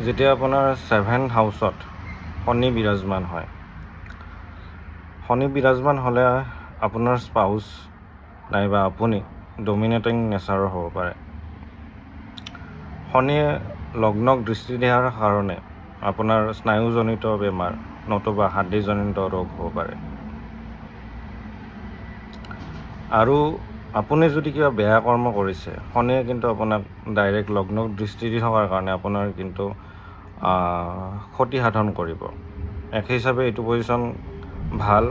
যেতিয়া আপোনাৰ 7th হাউচত শনি বিৰাজমান হয়, শনি বিৰাজমান হ'লে আপোনাৰ স্পাউচ নাইবা আপুনি ডমিনেটিং নেচাৰৰ হ'ব পাৰে। শনিয়ে লগ্নক দৃষ্টি দিয়াৰ কাৰণে আপোনাৰ স্নায়ুজনিত বেমাৰ নতুবা হাড়ীজনিত ৰোগ হ'ব পাৰে। আৰু আপুনি যদি কিবা বেয়া কৰ্ম কৰিছে, শনিয়ে কিন্তু আপোনাক ডাইৰেক্ট লগ্নক দৃষ্টি দি থকাৰ কাৰণে আপোনাৰ কিন্তু ক্ষতি সাধন কৰিব। এক হিচাপে এইটো পজিশ্যন ভাল,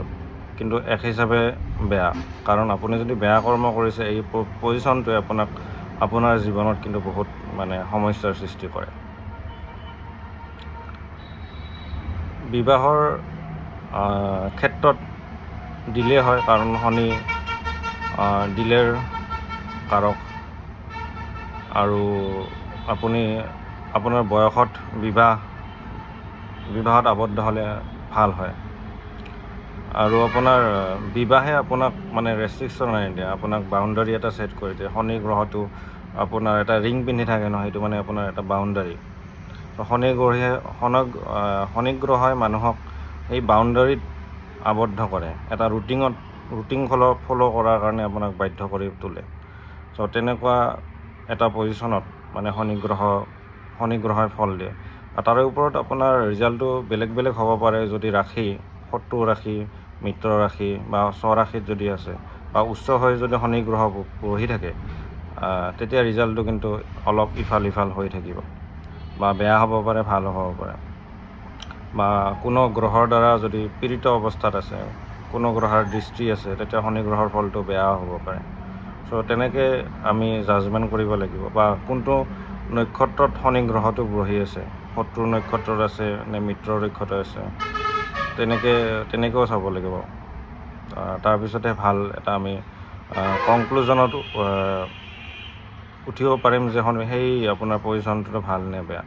কিন্তু এক হিচাপে বেয়া, কাৰণ আপুনি যদি বেয়া কৰ্ম কৰিছে এই পজিশ্যনটোৱে আপোনাৰ জীৱনত কিন্তু বহুত সমস্যাৰ সৃষ্টি কৰে। বিবাহৰ ক্ষেত্ৰত ডিলে হয়, কাৰণ শনি ডিলেৰ কাৰক। আৰু আপুনি আপোনাৰ বয়সত বিবাহত আবদ্ধ হ'লে ভাল হয়। আৰু আপোনাৰ বিবাহে আপোনাক ৰেষ্ট্ৰিকশ্যন আনি দিয়ে, আপোনাক বাউণ্ডাৰী এটা ছেট কৰি দিয়ে। শনি গ্ৰহটো আপোনাৰ এটা ৰিং পিন্ধি থাকে নহয়, সেইটো আপোনাৰ এটা বাউণ্ডাৰী। শনি গ্ৰহই মানুহক এই বাউণ্ডাৰীত আবদ্ধ কৰে, এটা ৰুটিন ফ'ল' কৰাৰ কাৰণে আপোনাক বাধ্য কৰি তোলে। চ' তেনেকুৱা এটা পজিশ্যনত শনি গ্ৰহই ফল দিয়ে। তাৰে ওপৰত আপোনাৰ ৰিজাল্টটো বেলেগ বেলেগ হ'ব পাৰে। যদি ৰাশি, শত্ৰু ৰাশি, মিত্ৰ ৰাশি বা স্বৰাশিত যদি আছে বা উচ্চ হৈ যদি শনি গ্ৰহ বহি থাকে, তেতিয়া ৰিজাল্টটো কিন্তু অলপ ইফাল সিফাল হৈ থাকিব, বা বেয়া হ'ব পাৰে, ভাল হ'ব পাৰে। বা কোনো গ্ৰহৰ দ্বাৰা যদি পীড়িত অৱস্থাত আছে, কোনো গ্ৰহৰ দৃষ্টি আছে, তেতিয়া শনি গ্ৰহৰ ফলটো বেয়া হ'ব পাৰে। চ' তেনেকৈ আমি জাজমেণ্ট কৰিব লাগিব, বা কোনটো নক্ষত্ৰত শনি গ্ৰহটো বহি আছে, শত্ৰু নক্ষত্ৰত আছে নে মিত্ৰ নক্ষত্ৰত আছে, তেনেকৈও চাব লাগিব। তাৰপিছতহে ভাল এটা আমি কনক্লুজনত উঠিব পাৰিম যে সেই আপোনাৰ পজিশ্যনটো ভাল নে বেয়া।